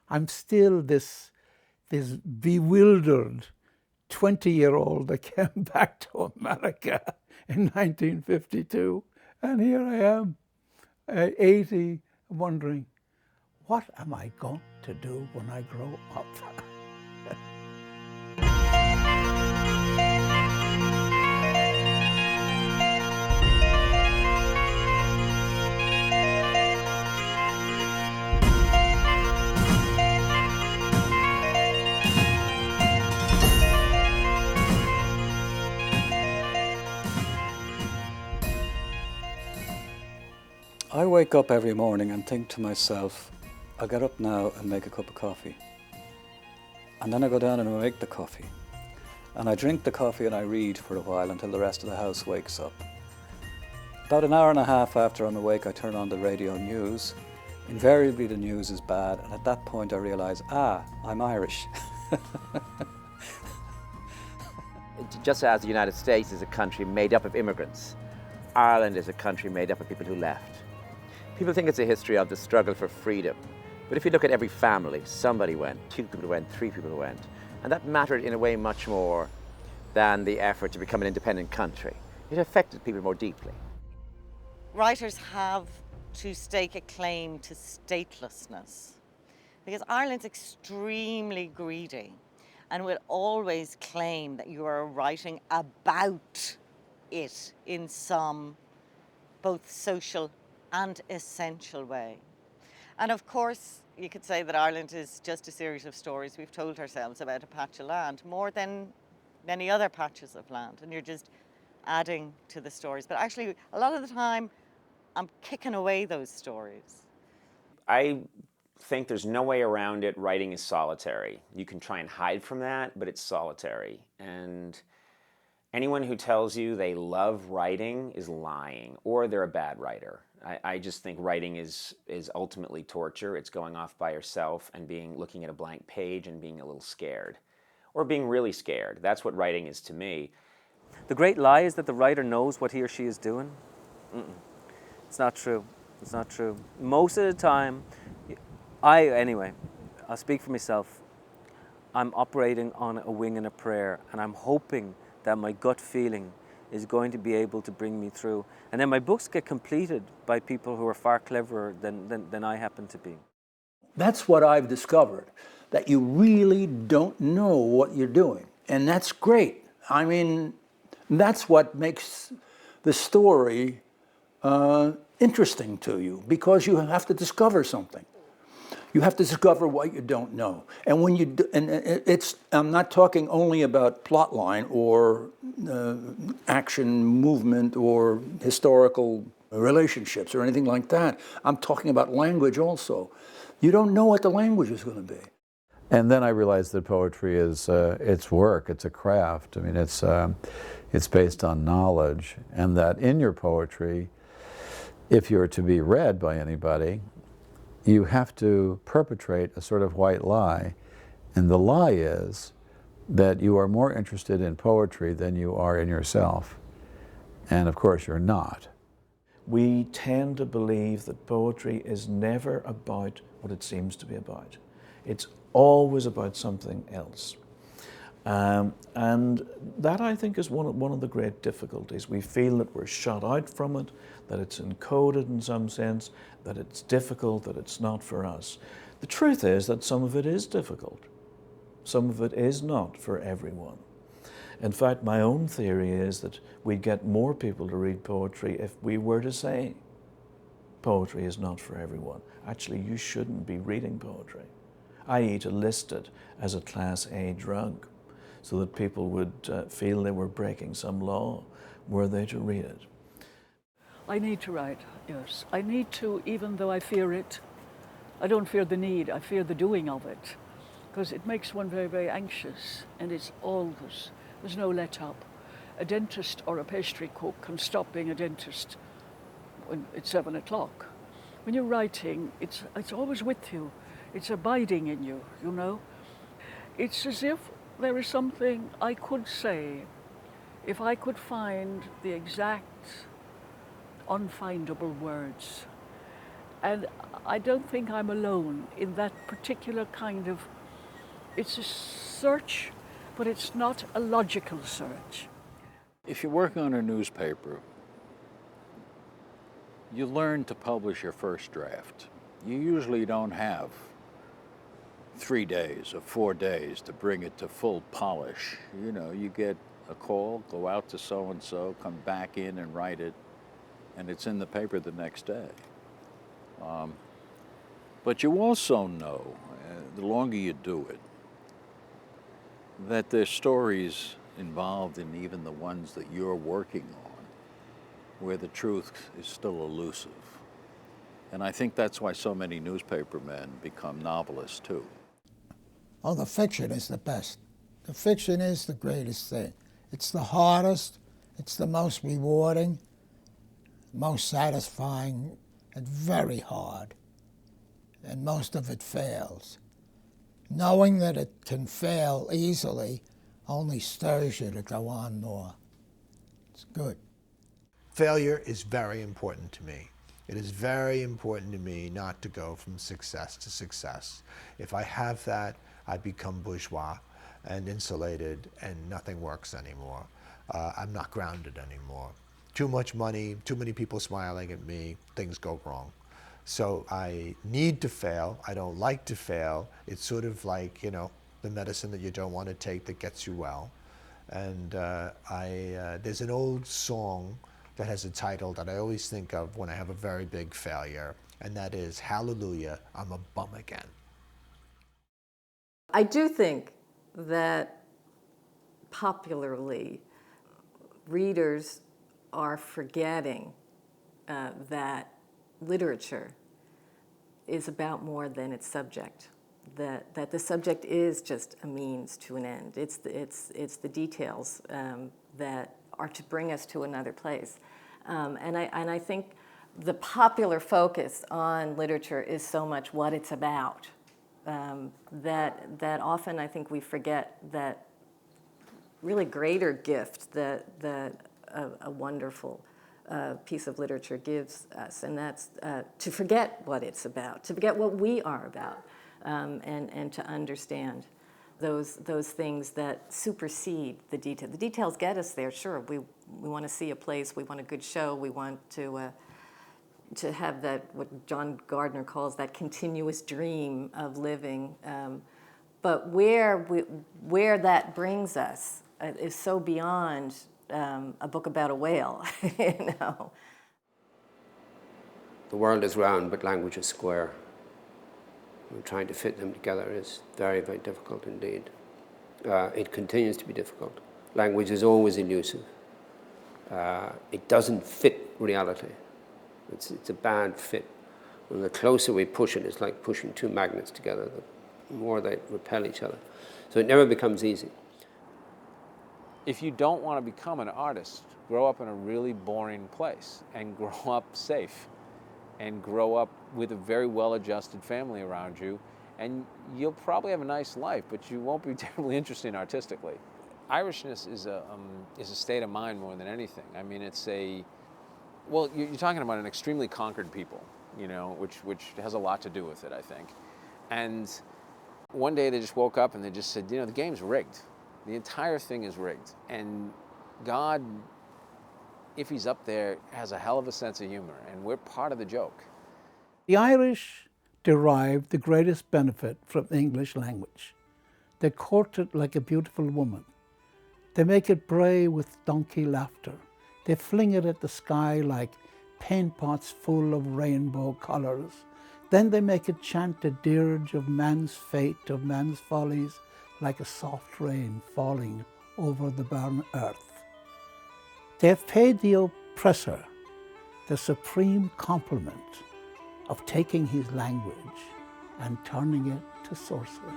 I'm still this bewildered 20-year-old that came back to America in 1952. And here I am, at 80, wondering, what am I going to do when I grow up? I wake up every morning and think to myself, I'll get up now and make a cup of coffee. And then I go down and I make the coffee. And I drink the coffee and I read for a while until the rest of the house wakes up. About an hour and a half after I'm awake, I turn on the radio news. Invariably the news is bad, and at that point I realise, I'm Irish. Just as the United States is a country made up of immigrants, Ireland is a country made up of people who left. People think it's a history of the struggle for freedom, but if you look at every family, somebody went, 2 people went, 3 people went, and that mattered in a way much more than the effort to become an independent country. It affected people more deeply. Writers have to stake a claim to statelessness because Ireland's extremely greedy and will always claim that you are writing about it in some both social and essential way. And of course, you could say that Ireland is just a series of stories we've told ourselves about a patch of land, more than many other patches of land, and you're just adding to the stories. But actually, a lot of the time, I'm kicking away those stories. I think there's no way around it. Writing is solitary. You can try and hide from that, but it's solitary. And anyone who tells you they love writing is lying, or they're a bad writer. I just think writing is ultimately torture. It's going off by yourself and looking at a blank page and being a little scared, or being really scared. That's what writing is to me. The great lie is that the writer knows what he or she is doing. It's not true. It's not true. Most of the time, I'll speak for myself. I'm operating on a wing and a prayer, and I'm hoping that my gut feeling is going to be able to bring me through. And then my books get completed by people who are far cleverer than I happen to be. That's what I've discovered, that you really don't know what you're doing. And that's great. I mean, that's what makes the story interesting to you, because you have to discover something. You have to discover what you don't know. And when you do, I'm not talking only about plot line or action movement or historical relationships or anything like that. I'm talking about language also. You don't know what the language is going to be. And then I realized that poetry is it's work, it's a craft. I mean, it's based on knowledge, and that in your poetry, if you're to be read by anybody, you have to perpetrate a sort of white lie. And the lie is that you are more interested in poetry than you are in yourself. And of course, you're not. We tend to believe that poetry is never about what it seems to be about. It's always about something else. And that, I think, is one of the great difficulties. We feel that we're shut out from it, that it's encoded in some sense, that it's difficult, that it's not for us. The truth is that some of it is difficult. Some of it is not for everyone. In fact, my own theory is that we'd get more people to read poetry if we were to say, poetry is not for everyone. Actually, you shouldn't be reading poetry, i.e. to list it as a Class A drug, so that people would feel they were breaking some law were they to read it. I need to write, yes. I need to, even though I fear it. I don't fear the need, I fear the doing of it, because it makes one very, very anxious, and it's always, there's no let up. A dentist or a pastry cook can stop being a dentist when it's 7 o'clock. When you're writing, it's always with you. It's abiding in you, you know. It's as if there is something I could say if I could find the exact unfindable words. And I don't think I'm alone in that particular kind of, it's a search, but it's not a logical search. If you work on a newspaper, you learn to publish your first draft. You usually don't have 3 days or 4 days to bring it to full polish. You know, you get a call, go out to so-and-so, come back in and write it, and it's in the paper the next day. But you also know, the longer you do it, that there's stories involved in even the ones that you're working on where the truth is still elusive. And I think that's why so many newspaper men become novelists too. Oh, the fiction is the best. The fiction is the greatest thing. It's the hardest, it's the most rewarding, most satisfying, and very hard. And most of it fails. Knowing that it can fail easily only stirs you to go on more. It's good. Failure is very important to me. It is very important to me not to go from success to success. If I have that, I become bourgeois and insulated and nothing works anymore. I'm not grounded anymore. Too much money, too many people smiling at me, things go wrong. So I need to fail. I don't like to fail. It's sort of like, you know, the medicine that you don't want to take that gets you well. And there's an old song that has a title that I always think of when I have a very big failure, and that is, "Hallelujah, I'm a bum again." I do think that popularly readers are forgetting that literature is about more than its subject. That the subject is just a means to an end. It's the details that are to bring us to another place. And I think the popular focus on literature is so much what it's about that often I think we forget that really greater gift that a wonderful piece of literature gives us, and that's to forget what it's about, to forget what we are about, and to understand those things that supersede the detail. The details get us there, sure. We want to see a place, we want a good show, we want to have that, what John Gardner calls that continuous dream of living. But where that brings us is so beyond a book about a whale, you know. The world is round, but language is square. And trying to fit them together is very, very difficult indeed. It continues to be difficult. Language is always elusive. It doesn't fit reality. It's a bad fit. And the closer we push it, it's like pushing two magnets together. The more they repel each other. So it never becomes easy. If you don't want to become an artist, grow up in a really boring place and grow up safe and grow up with a very well-adjusted family around you, and you'll probably have a nice life, but you won't be terribly interesting artistically. Irishness is a state of mind more than anything. I mean, well, you're talking about an extremely conquered people, you know, which has a lot to do with it, I think. And one day they just woke up and they just said, you know, the game's rigged. The entire thing is rigged. And God, if he's up there, has a hell of a sense of humor, and we're part of the joke. The Irish derive the greatest benefit from the English language. They court it like a beautiful woman. They make it bray with donkey laughter. They fling it at the sky like paint pots full of rainbow colours. Then they make it chant a dirge of man's fate, of man's follies, like a soft rain falling over the barren earth. They have paid the oppressor the supreme compliment of taking his language and turning it to sorcery.